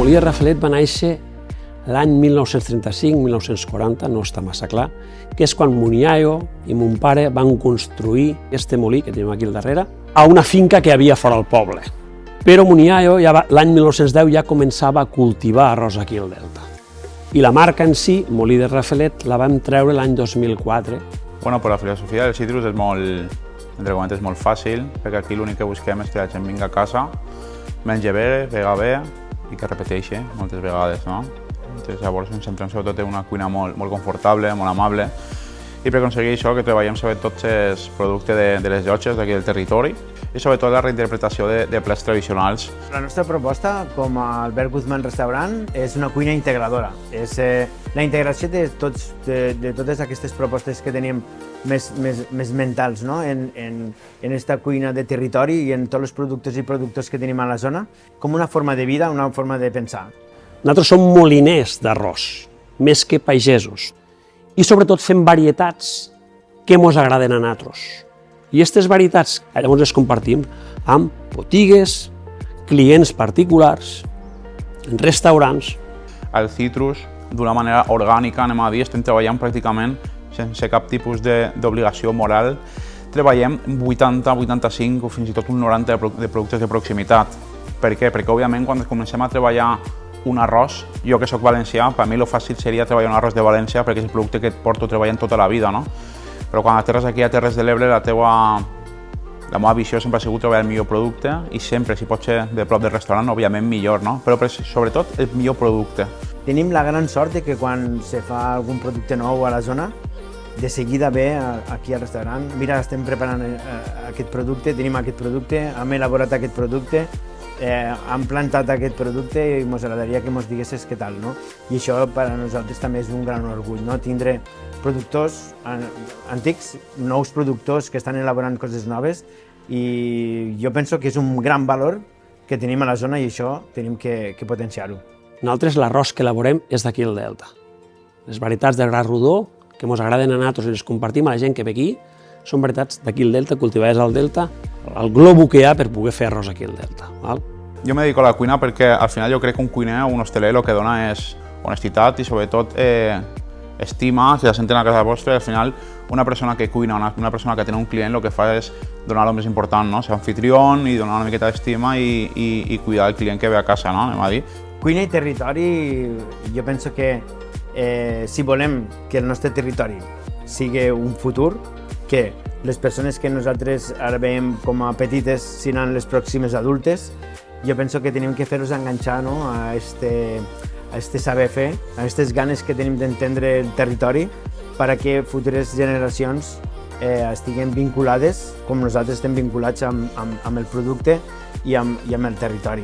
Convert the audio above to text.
molí de Rafelet va néixer l'any 1935-1940, no està massa clar, que és quan mon iaio i mon pare van construir este molí, que tenim aquí al darrere, a una finca que hi havia fora del poble. Però mon iaio l'any 1910 ja començava a cultivar arròs aquí al Delta. I la marca en si, Molí de Rafelet, la vam treure l'any 2004. Bueno, pues la filosofia del citrus és molt, entre cometes, molt fàcil, perquè aquí l'únic que busquem és que la gent vingui a casa, mengi bé, vega bé i que repeteixi moltes vegades, no? Llavors ens centrem sobretot en una cuina molt confortable, molt amable, i per aconseguir això que treballem sobretot els productes de les llotges d'aquí del territori i sobretot la reinterpretació de plats tradicionals. La nostra proposta, com a Albert Guzmán Restaurant, és una cuina integradora. És la integració de totes aquestes propostes que tenim més mentals, no? en esta cuina de territori i en tots els productes i productors que tenim a la zona, com una forma de vida, una forma de pensar. Nosaltres som moliners d'arròs, més que pagesos, i sobretot fem varietats que ens agraden a nosaltres. I aquestes varietats llavors les compartim amb botigues, clients particulars, restaurants. El citrus, d'una manera orgànica, anem a dir, estem treballant pràcticament sense cap tipus d'obligació moral. Treballem 80, 85 o fins i tot un 90 de productes de proximitat. Per què? Perquè, òbviament, quan comencem a treballar un arròs, jo que soc valencià, per mi el fàcil seria treballar un arròs de València perquè és el producte que porto treballant tota la vida, no? Però quan aterres aquí a Terres de l'Ebre, la meva visió sempre ha sigut treballar el millor producte i sempre, si pot ser de prop del restaurant, òbviament millor, no? Però sobretot el millor producte. Tenim la gran sort que quan se fa algun producte nou a la zona, de seguida ve aquí al restaurant, mira, estem preparant aquest producte, tenim aquest producte, hem elaborat aquest producte, han plantat aquest producte i ens agradaria que ens diguessis què tal, no? I això per a nosaltres també és un gran orgull, no? Tindre productors antics, nous productors que estan elaborant coses noves i jo penso que és un gran valor que tenim a la zona i això tenim que potenciar-ho. Nosaltres l'arròs que elaborem és d'aquí al Delta. Les varietats de gra rodó, que ens agraden a nosaltres i les compartim a la gent que ve aquí, són varietats d'aquí al Delta, cultivades al Delta, el globo que hi ha per poder fer arròs aquí al Delta. Val? Jo me dedico a la cuina perquè al final jo crec que un cuiner o un hosteler el que dona és honestitat i sobretot estima, si la senten a casa vostra, al final una persona que cuina, una persona que té un client, el que fa és donar el més important, no? Ser anfitrión i donar una miqueta d'estima i cuidar el client que ve a casa, no? Anem a dir. Cuina i territori, jo penso que si volem que el nostre territori sigui un futur, que les persones que nosaltres ara veiem com a petites seran les pròximes adultes, jo penso que tenim que fer-los enganxar, no? a este saber fer, a aquestes ganes que tenim d'entendre el territori perquè futures generacions estiguen vinculades com nosaltres estem vinculats amb el producte i amb el territori.